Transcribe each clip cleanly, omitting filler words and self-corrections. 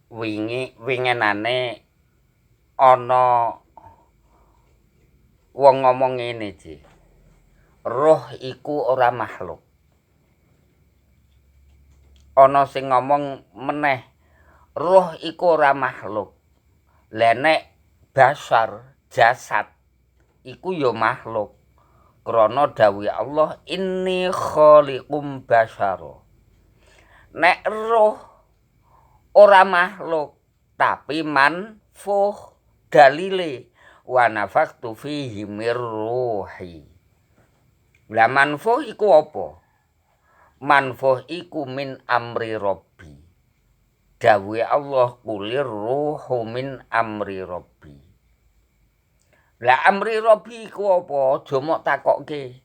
winginane ana wong ngomong ngene Ji. Roh iku ora makhluk. Ana sing ngomong meneh roh iku ora makhluk. Lah nek basar jasad iku ya makhluk. Krana dawuh Allah inni khaliqum basyara. Nek roh ora makhluk tapi manfuh dalile wa nafakhtu fihi mir ruhi. Lah manfuh iku apa? Manfuh iku min amri Rabbi. Dawuhe Allah kulir ruhu min amri Rabbi. Lah amri Rabbi iku apa? Aja mok takokke.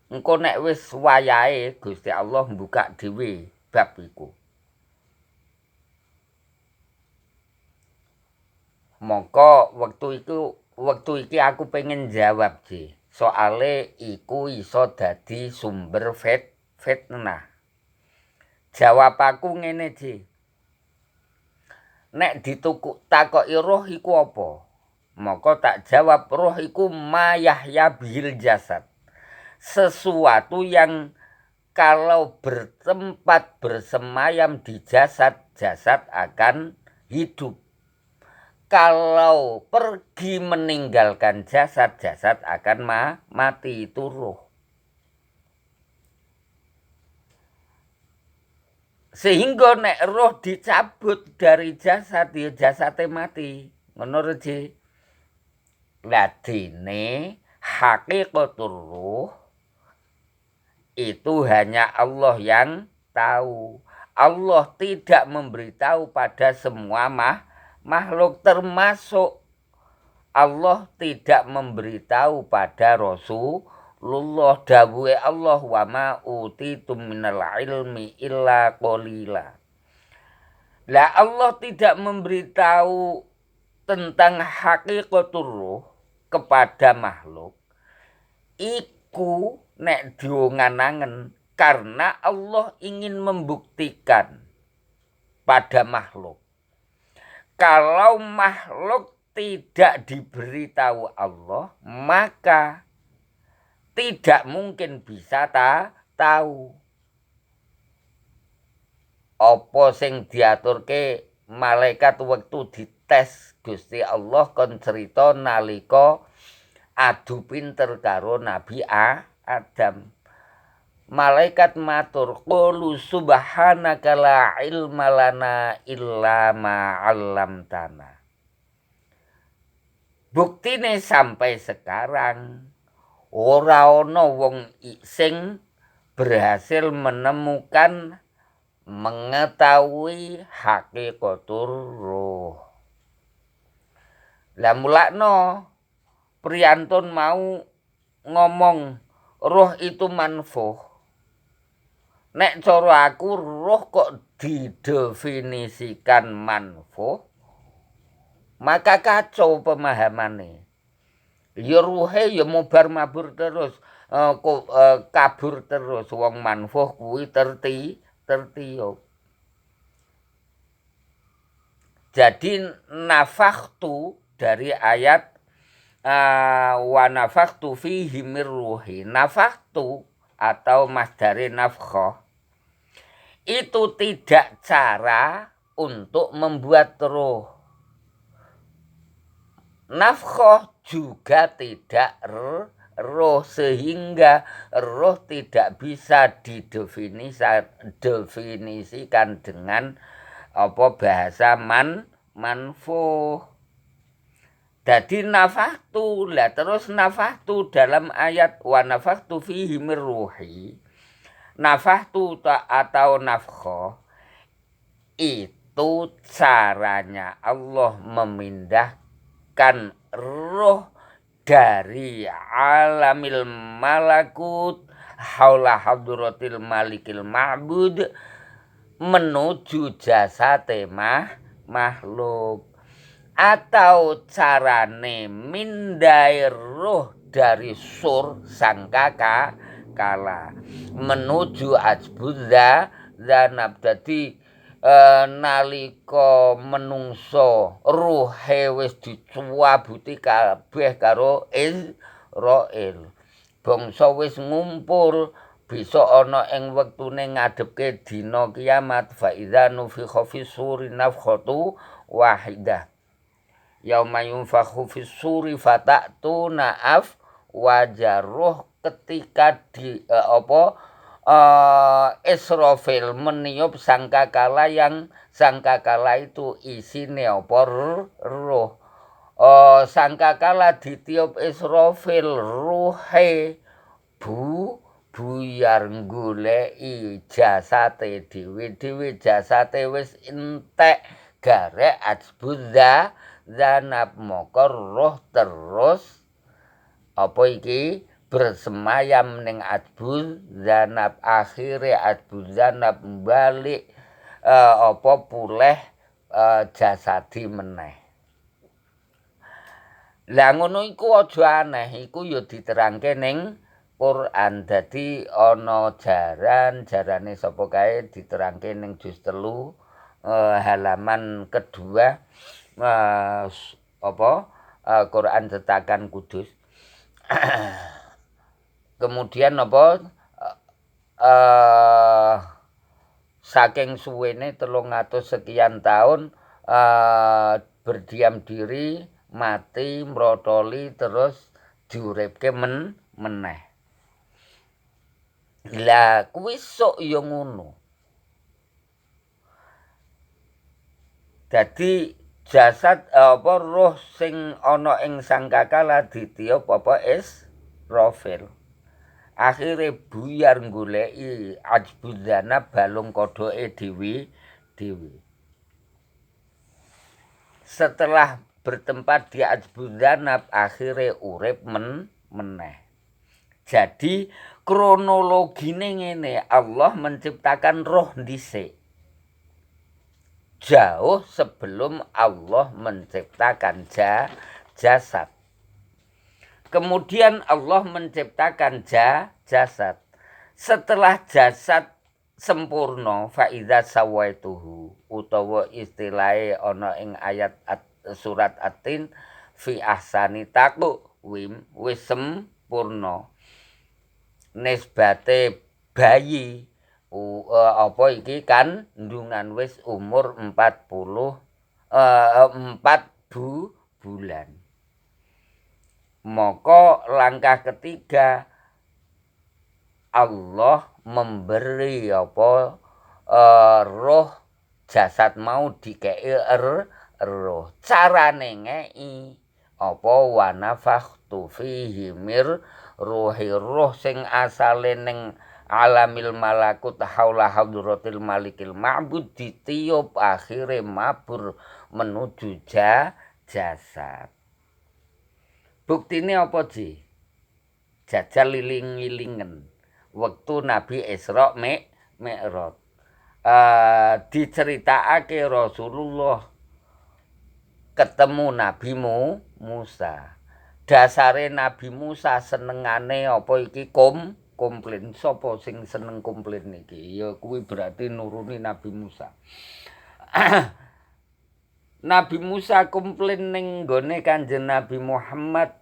Engko nek wis wayahe Gusti Allah mbuka dhewe bab iku. Mongko wektu iki aku pengen jawab Ji. Soale iku iso dadi sumber fitnah. Jawab aku ngene Ji. Nek takoki roh iku apa? Maka tak jawab roh iku mayahya bihil jasad. Sesuatu yang kalau bertempat bersemayam di jasad, jasad akan hidup. Kalau pergi meninggalkan jasad, jasad akan mati, itu roh. Sehingga nek roh dicabut dari jasad, ya jasadnya mati. Ngono Ji. Ladine hakikatul ruh itu hanya Allah yang tahu. Allah tidak memberitahu pada semua makhluk, termasuk Allah tidak memberitahu pada Rasulullah. Dawuhe Allah wa ma utitum minal ilmi illa qalila. Lah Allah tidak memberitahu tentang hakikatul ruh kepada makhluk iku nek diongan-angen karena Allah ingin membuktikan pada makhluk. Kalau makhluk tidak diberitahu Allah, maka tidak mungkin bisa tahu. Apa sing diaturke malaikat wektu dites Gusti Allah kon cerita nalika adu pinter karo Nabi Adam. Malaikat matur qulu subhanaka la ilma lana illa ma 'allamtana. Buktine sampai sekarang ora ana wong sing berhasil menemukan mengetahui hakikatul ruh. Lah mulakno priyantun mau ngomong roh itu manfuh. Nek cara aku roh kok didefinisikan manfuh, maka kacau pemahamane. Ya ruhe ya mubar mabur terus, kabur terus wong manfuh kuwi tertiup. Jadi nafakhtu dari ayat wa nafakhtu fihi mir ruhi. Nafakhtu atau masdari nafkhah itu tidak cara untuk membuat roh. Nafkhah juga tidak roh, sehingga roh tidak bisa didefinisikan dengan apa bahasa manfuh. Jadi nafakhtu lah, terus nafakhtu dalam ayat wa nafakhtu fihi mir ruhi. Nafakhtu atau nafkhah itu caranya Allah memindahkan roh dari alamil malakut haula hadratil malikil ma'bud menuju jasate makhluk. Atau carane mindai roh dari sur sang kala menuju ajbudza zanab. Jadi nalika menungso ruhe wis dicuwabuti kabeh karo Israil. Bangsa wis ngumpul bisa ana ing wektune ngadepke dina kiamat fa idza nufikha fis suri nafkhatu wahidah. Yauma yunfakhu fis suri fatatuna wajaruh ketika Israfil meniup sangkakala yang sangkakala itu isine roh. Sangkakala ditiup Israfil ruhe buyar goleki jasate dhewe jasate wis entek garek ajbudha zanab maka roh terus apa iki bersemayam ning ajbul zanab akhire ajbul zanab balik puleh jasadi meneh. Lah ngono iku aja aneh, iku ya diterangke ning Quran. Dadi ana jarane sapa kae diterangke ning juz 3 halaman kedua Quran cetakan Kudus. Kemudian saking suwene 300 sekian tahun berdiam diri, mati, mrotoli terus diuripke meneh. Lah kuwi sok ya ngono. Dadi jasad roh sing ana ing sangkakala ditiup Israfil. Akhire buyar goleki ajbudzana balung kodoke dhewe. Setelah bertempat di ajbudzana akhire urip meneh. Jadi kronologine ngene, Allah menciptakan roh dhisik. Jauh sebelum Allah menciptakan jasad. Kemudian Allah menciptakan jasad. Setelah jasad sempurna fa idza sawaituhu utawa istilahe ana ing ayat surat At-Tin fi ahsani taqwim wis sempurna. Nisbate bayi iki kandungan wis umur 4 bulan. Maka langkah ketiga Allah memberi roh jasad mau dikei roh. Carane ngei wa nafakhtu fihi mir ruhi roh sing asale ning alamil malakut haula hadratil malikil ma'bud ditiup akhire mabur menuju jasad. Buktine apa Ji? Jajal liling-lilingen. Wektu Nabi Isra Mi'raj. Diceritakake Rasulullah ketemu Nabi Musa. Dasare Nabi Musa senengane apa iki komplain. Sapa sing seneng komplain iki? Ya kuwi berarti nuruni Nabi Musa. Nabi Musa komplain ning nggone Kanjeng Nabi Muhammad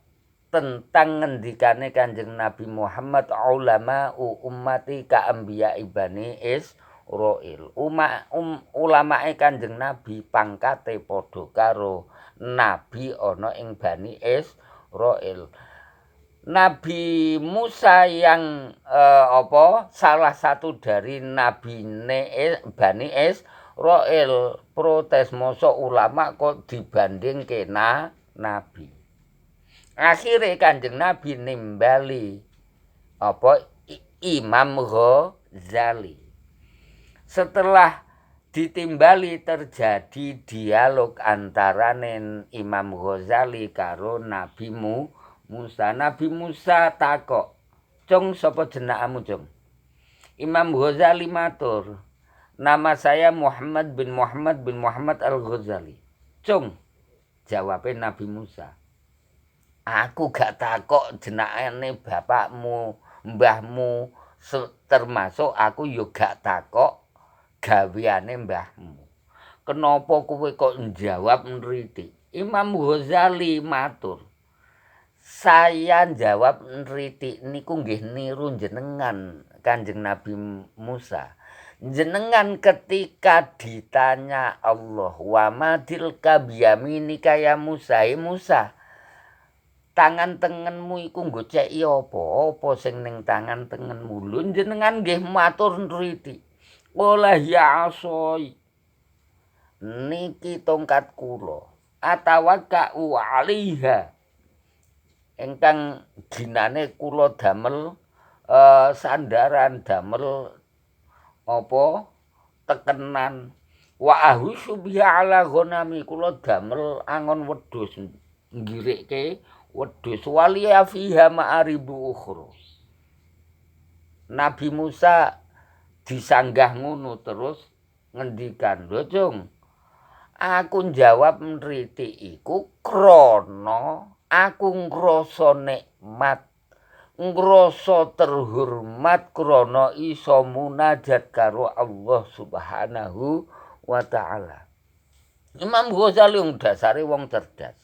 tentang ngendikane Kanjeng Nabi Muhammad ulama ummati ka anbiya ibani Israil. Ulamae Kanjeng Nabi pangkate padha karo nabi ana ing Bani Israil. Nabi Musa yang salah satu dari Bani Israil protes mosok ulama kok dibandingke nabi. Akhire Kanjeng Nabi nimbali Imam Ghazali. Setelah ditimbali terjadi dialog antarané Imam Ghazali karo Nabi Musa. Nabi Musa takok, "Cung, sapa jenengmu, Cung?" Imam Ghazali matur, "Nama saya Muhammad bin Muhammad Al-Ghazali." "Cung," jawabe Nabi Musa, "aku gak takok jenengane bapakmu, mbahmu, termasuk aku yo gak takok gaweane mbahmu. Kenapa kowe kok njawab nritik? Imam Ghazali matur, saya jawab nritik niku nggih niru jenengan Kanjeng Nabi Musa. Jenengan ketika ditanya Allah, wa madilka biyaminika ya Musa, Musa, tangan tengenmu iku nggo ceki apa? Apa sing ning tangan tengenmu? Lho jenengan nggih matur nritik. Ola ya asoi. Niki tongkat kula. Atawakau 'alaiha. Ingkang ginane kula damel sandaran, damel apa tekenan. Wa ahusyu biha ala ghanami, kula damel angon wedhus ngirikke wedhus waliya fiha ma'aribu ukhra. Nabi Musa disanggah ngono terus ngendikan, "Lho, Cung, aku njawab nritik iku krana aku ngrasa nikmat, ngrasa terhormat krana iso munajat karo Allah Subhanahu wa taala." Imam Ghazali dasare wong cerdas.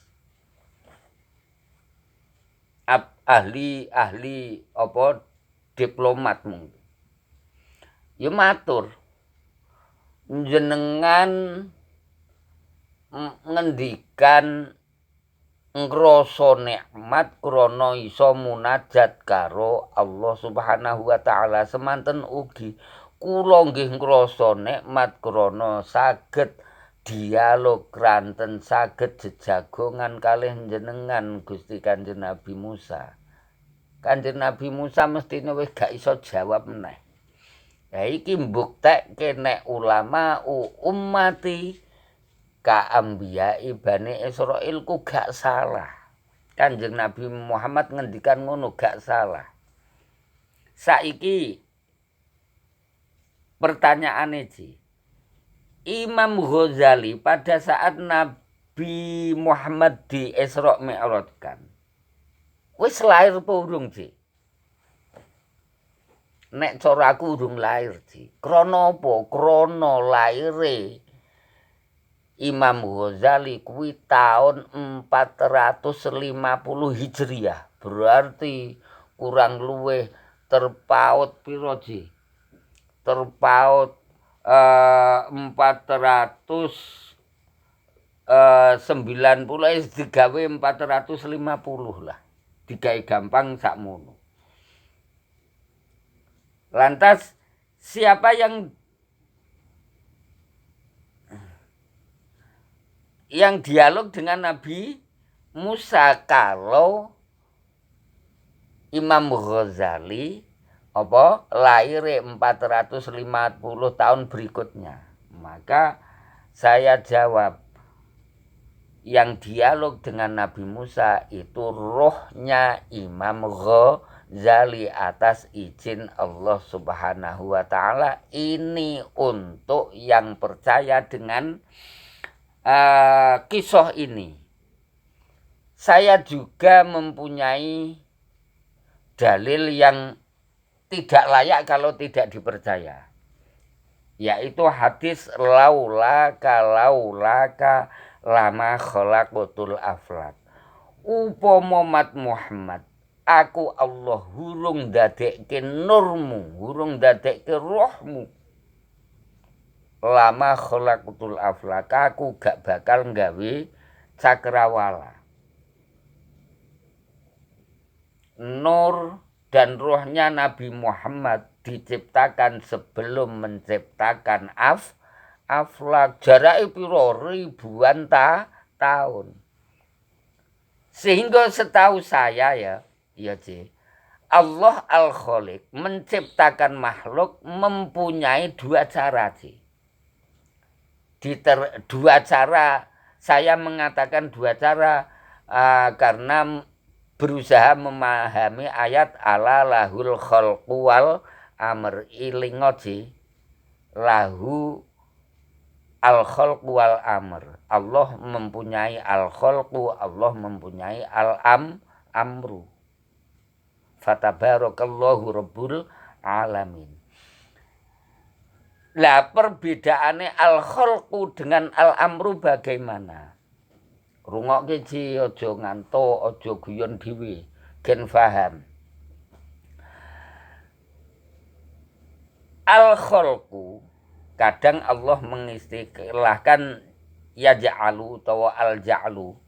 Ahli apa diplomat mungkin. Ya matur, jenengan ngendikan ngrasa nikmat krana iso munajat karo Allah Subhanahu wa taala, semanten ugi kula nggih ngrasa nikmat krana saged dialog ranten, saged jejagongan kalih jenengan Gusti Kanjeng Nabi Musa. Kanjeng Nabi Musa mestine wis gak iso jawab meneh. Ya iki mbuktekke nek ulama ummati ka ambiya Bani Israil ku gak salah. Kanjeng Nabi Muhammad ngendikan ngono gak salah. Saiki pertanyaane Ji, Imam Ghazali pada saat Nabi Muhammad di Isra Mi'rajkan wis lair apa urung Ji? Nek cara aku urung lair Ji. Krana apa? Krana laire Imam Ghazali kuwi tahun 450 Hijriah. Berarti kurang luwih terpaut piro Ji? Terpaut 490 digawe 450 lah. Digawe gampang sakmono. Lantas siapa yang dialog dengan Nabi Musa kalau Imam Ghazali apa lahir 450 tahun berikutnya? Maka saya jawab, yang dialog dengan Nabi Musa itu rohnya Imam Ghazali atas izin Allah Subhanahu wa taala. Ini untuk yang percaya dengan kisah ini. Saya juga mempunyai dalil yang tidak layak kalau tidak dipercaya, yaitu hadis laulaka lama khalaqatul aflak. Upama Muhammad, aku Allah hurung dadekke nurmu, hurung dadekke rohmu, lama khalaqatul aflak, aku gak bakal nggawe cakrawala. Nur dan rohnya Nabi Muhammad diciptakan sebelum menciptakan aflak. Jarake piro ribuan tahun. Sehingga setahu saya ya Ci, Allah Al-Khaliq menciptakan makhluk mempunyai dua cara Ci. Dua cara, saya mengatakan dua cara karena berusaha memahami ayat ala lahul khalqu wal amr. Ilingo Ji, lahu al khalqu wal amr. Allah mempunyai al khalqu, Allah mempunyai al amru. Fatabarakallahu rabbul alamin. Lah perbedaane al-khalqu dengan al-amru bagaimana? Rungokke Ji, aja ngantuk, aja guyon dhewe, gen paham. Al-khalqu kadang Allah mengistilahkan yaj'alu utawa al-ja'lu.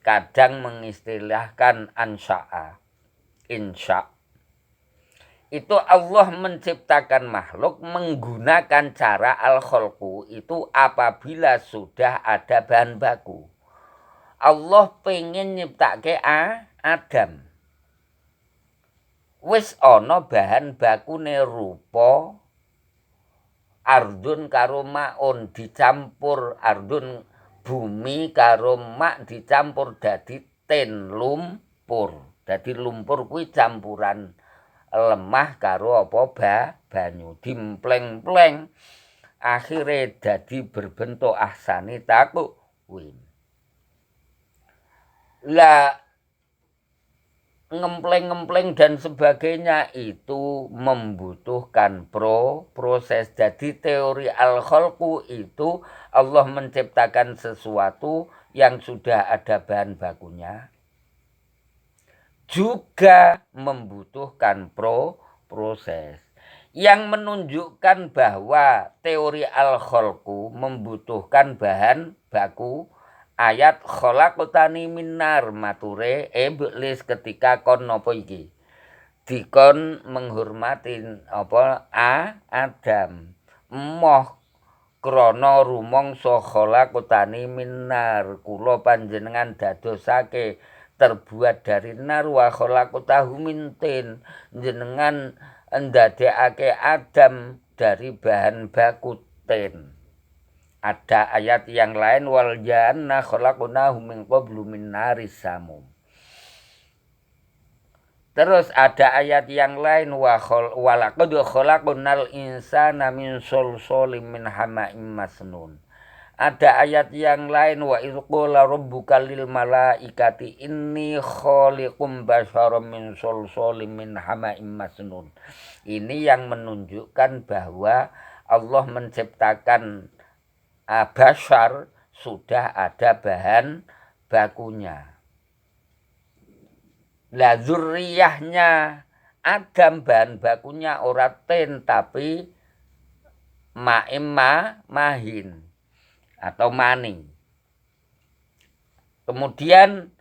Kadang mengistilahkan ansya'a, insya. Itu Allah menciptakan makhluk menggunakan cara al-khalqu itu apabila sudah ada bahan baku. Allah pengen nyiptake Adam. Wis ana bahan bakune rupa ardun karo maun dicampur, ardun bumi karo mak dicampur dadi tin lumpur. Dadi lumpur kuwi campuran lemah karo apa banyu dimpleng-pleng akhire dadi berbentuk ahsani takwim. Lah ngempleng-ngempleng dan sebagainya itu membutuhkan proses. Jadi teori al-khalqu itu Allah menciptakan sesuatu yang sudah ada bahan bakunya juga membutuhkan proses. Yang menunjukkan bahwa teori al-khalqu membutuhkan bahan baku ayat khalaqtani minnar mature iblis ketika kon napa iki dikon menghormati apa Adam moh krana rumangsa khalaqtani minnar kula panjenengan dadosake terbuat dari nar wa khalaqtahu min tin jenengan ndadekake Adam dari bahan baku tin. Ada ayat yang lain wal janna khalaqnahu min qablu min naris samum. Terus ada ayat yang lain walaqad khalaqnal insana min sulsulin min hama'im masnun. Ada ayat yang lain wa idz qala rabbuka lil malaikati inni khaliqum basyaram min sulsulin min hama'im masnun. Ini yang menunjukkan bahwa Allah menciptakan basyar sudah ada bahan bakunya. Lah zurriyahnya Adam bahan bakunya ora tin tapi mahin atau mani. Kemudian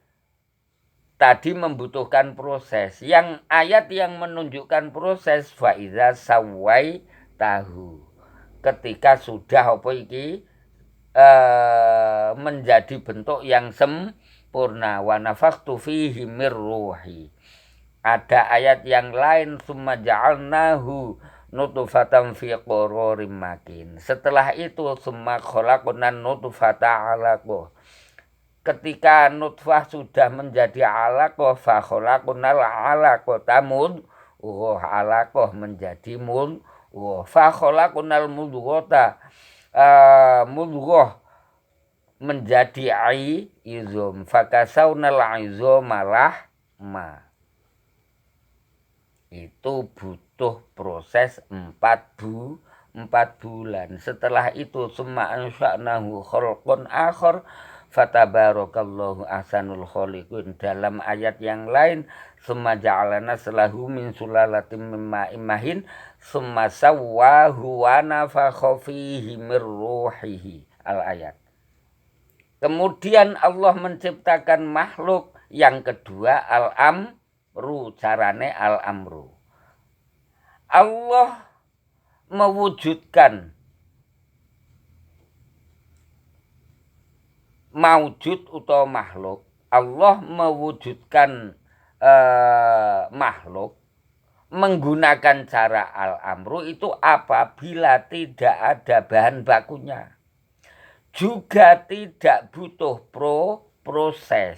tadi membutuhkan proses. Yang ayat yang menunjukkan proses faiza sawai tahu. Ketika sudah apa iki menjadi bentuk yang sempurna wa nafakhtu fihi mir ruhi. Ada ayat yang lain summa ja'alnahu nutfatan fi qararin makin. Setelah itu summa khalaqnan nutfata 'alaqah. Ketika nutfah sudah menjadi 'alaqah fa khalaqnal 'alaqata alaqah menjadi fa khalaqnal mudghata mudghah menjadi izom fakasaunal izoma lahma. Itu butuh proses 4 bulan. Setelah itu summa ansha'nahu khalqan akhar fatabarakallahu ahsanul khaliqin. Dalam ayat yang lain summa ja'alana salahu min sulalatin min ma'in mahin summa sawwahu wa nafakha fihi mir ruhihi. Al-ayat. Kemudian Allah menciptakan makhluk yang kedua al-amru, carane al-amru. Allah mewujudkan maujud atau makhluk. Allah mewujudkan makhluk menggunakan cara al-amru itu apabila tidak ada bahan bakunya. Juga tidak butuh proses.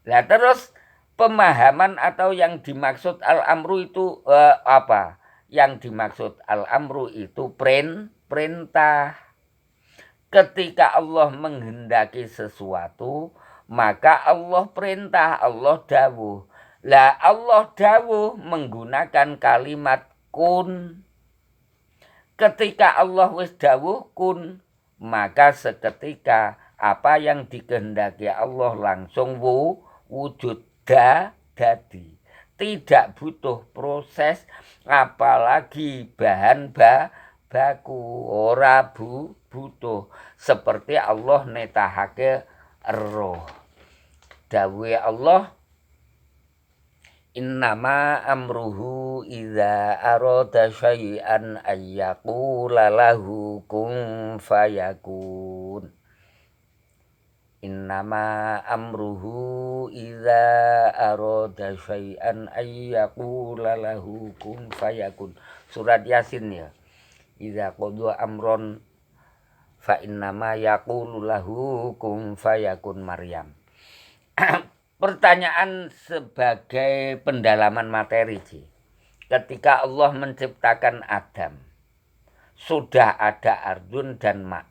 Nah terus pemahaman atau yang dimaksud al-amru itu apa? Yang dimaksud al-amru itu perintah. Ketika Allah menghendaki sesuatu, maka Allah perintah, Allah dawuh. Lah Allah dawuh menggunakan kalimat kun. Ketika Allah wis dawuh kun, maka seketika apa yang dikehendaki Allah langsung wujud dadi. Tidak butuh proses apalagi bahan baku ora butuh seperti Allah netahake roh. Dawuhe Allah innama amruhu idza arada syai'an ayyaqula lahu kun fayakun. Innama amruhu idza arada syai'an ayyaqula lahu kun fayakun. Surat Yasin ya. Idza qadha amron fa innama yaqulu lahu kun fayakun Maryam. Pertanyaan sebagai pendalaman materi, ketika Allah menciptakan Adam, sudah ada Arjun dan Ma.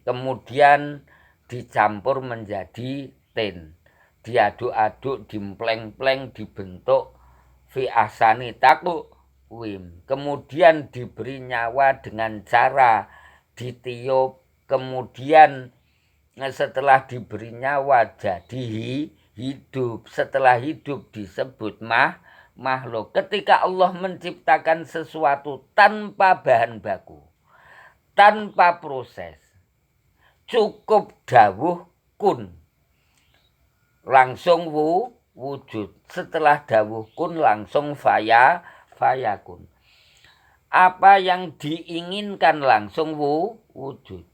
Kemudian dicampur menjadi tin. Diaduk-aduk, dimpleng-pleng, dibentuk fi ahsani taqwim. Kemudian diberi nyawa dengan cara ditiup. Kemudian setelah diberi nyawa jadi hidup. Setelah hidup disebut makhluk. Ketika Allah menciptakan sesuatu tanpa bahan baku, tanpa proses, cukup dawuh kun, langsung wujud. Setelah dawuh kun langsung fayakun. Apa yang diinginkan langsung wujud.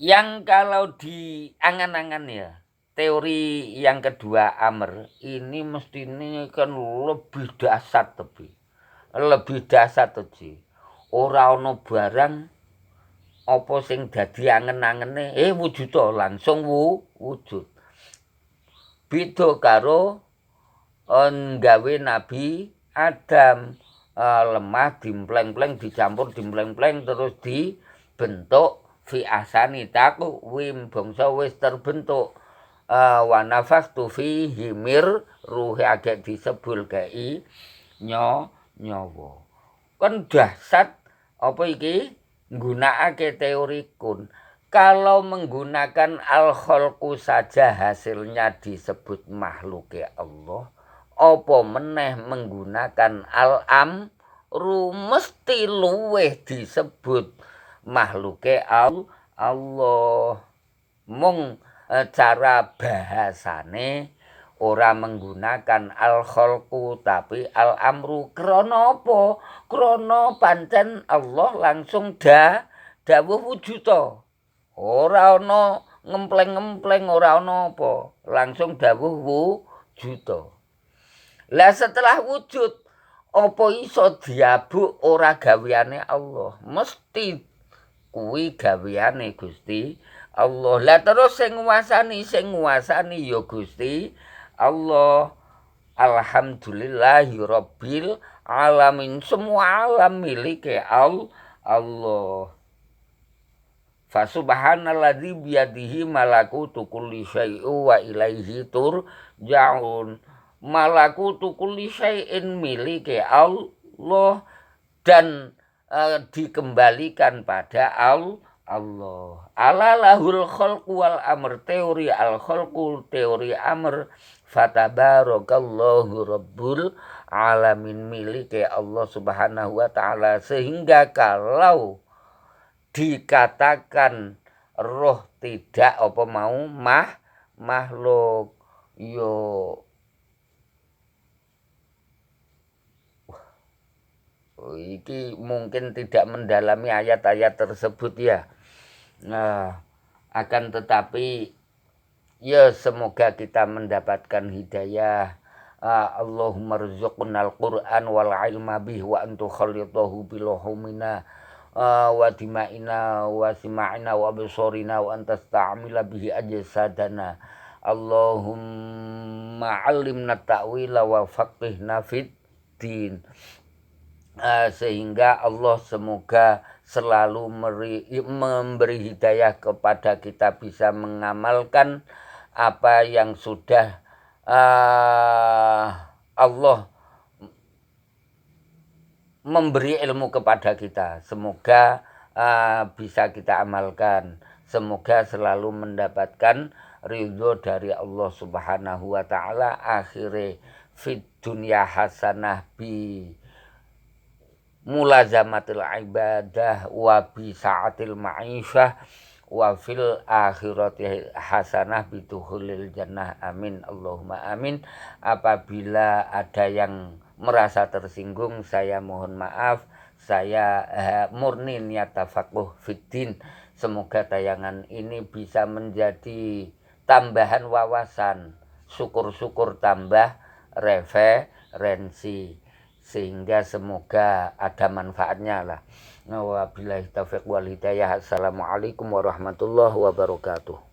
Yang kalau di angan-angan ya, teori yang kedua Amr ini mesti ini kan lebih dasar lebih dasar tuh. Ora ono barang apa sing dadi angen-angene wujud langsung wujud. Beda karo nggawe Nabi Adam, lemah dimpleng-pleng dicampur dimpleng-pleng terus dibentuk fi ahsani taqwim, bangsa wis terbentuk. Wa nafakhtu fihi mir ruhi agak disebul kei nyawa. Kan dahsyat apa iki nggunakake teori kun. Kalau menggunakan al-khalqu saja hasilnya disebut makhluke Allah, apa meneh menggunakan al-amru mesti luweh disebut makhluke Allah. Mung cara bahasane ora menggunakan al-khalqu tapi al-amru. Krana apa? Krana pancen Allah langsung dawuh wujud. Ora ana ngempleng-ngempleng, ora ana apa. Langsung dawuh wujud. Lah setelah wujud apa iso diabuk ora gaweane Allah? Mesti kuwi gaweane Gusti Allah. Lah terus sing nguasani ya Gusti Allah. Alhamdulillahi rabbil alamin. Semua alam milike Allah. Fasubhanalladzi biyadihi malakutu kulli syai'in wa ilaihi turja'un. Malakutu kulli syai'in milike Allah dan dikembalikan pada Allah. Alalahul khalqu wal amr, teori al khalqu, teori amr. Fatabarakallahu rabbul alamin, milike Allah subhanahu wa ta'ala. Sehingga kalau dikatakan roh tidak apa mau makhluk yo iki mungkin tidak mendalami ayat-ayat tersebut ya. Nah, akan tetapi ya semoga kita mendapatkan hidayah. Allahumma rzuqnal Qur'an wal ilma bih wa antu khalitahu biluhumina wa dima'ina wa sima'ina wa absorina wa antasta'amila bihi ajsadana. Allahumma 'allimna ta'wila wa faqihna fid din. Sehingga Allah semoga selalu memberi hidayah kepada kita bisa mengamalkan apa yang sudah Allah memberi ilmu kepada kita. Semoga bisa kita amalkan. Semoga selalu mendapatkan ridho dari Allah Subhanahu wa taala. Akhire fid dunya hasanah bi mulazamatil ibadah wa bi sa'atil ma'isyah wa fil akhirati hasanah bidukhulil jannah. Amin Allahumma amin. Apabila ada yang merasa tersinggung, saya mohon maaf. Saya murni niat tafaqquh fiddin. Semoga tayangan ini bisa menjadi tambahan wawasan, syukur-syukur tambah referensi, sehingga semoga ada manfaatnya lah. Wabillahi taufiq wal hidayah. Assalamualaikum warahmatullahi wabarakatuh.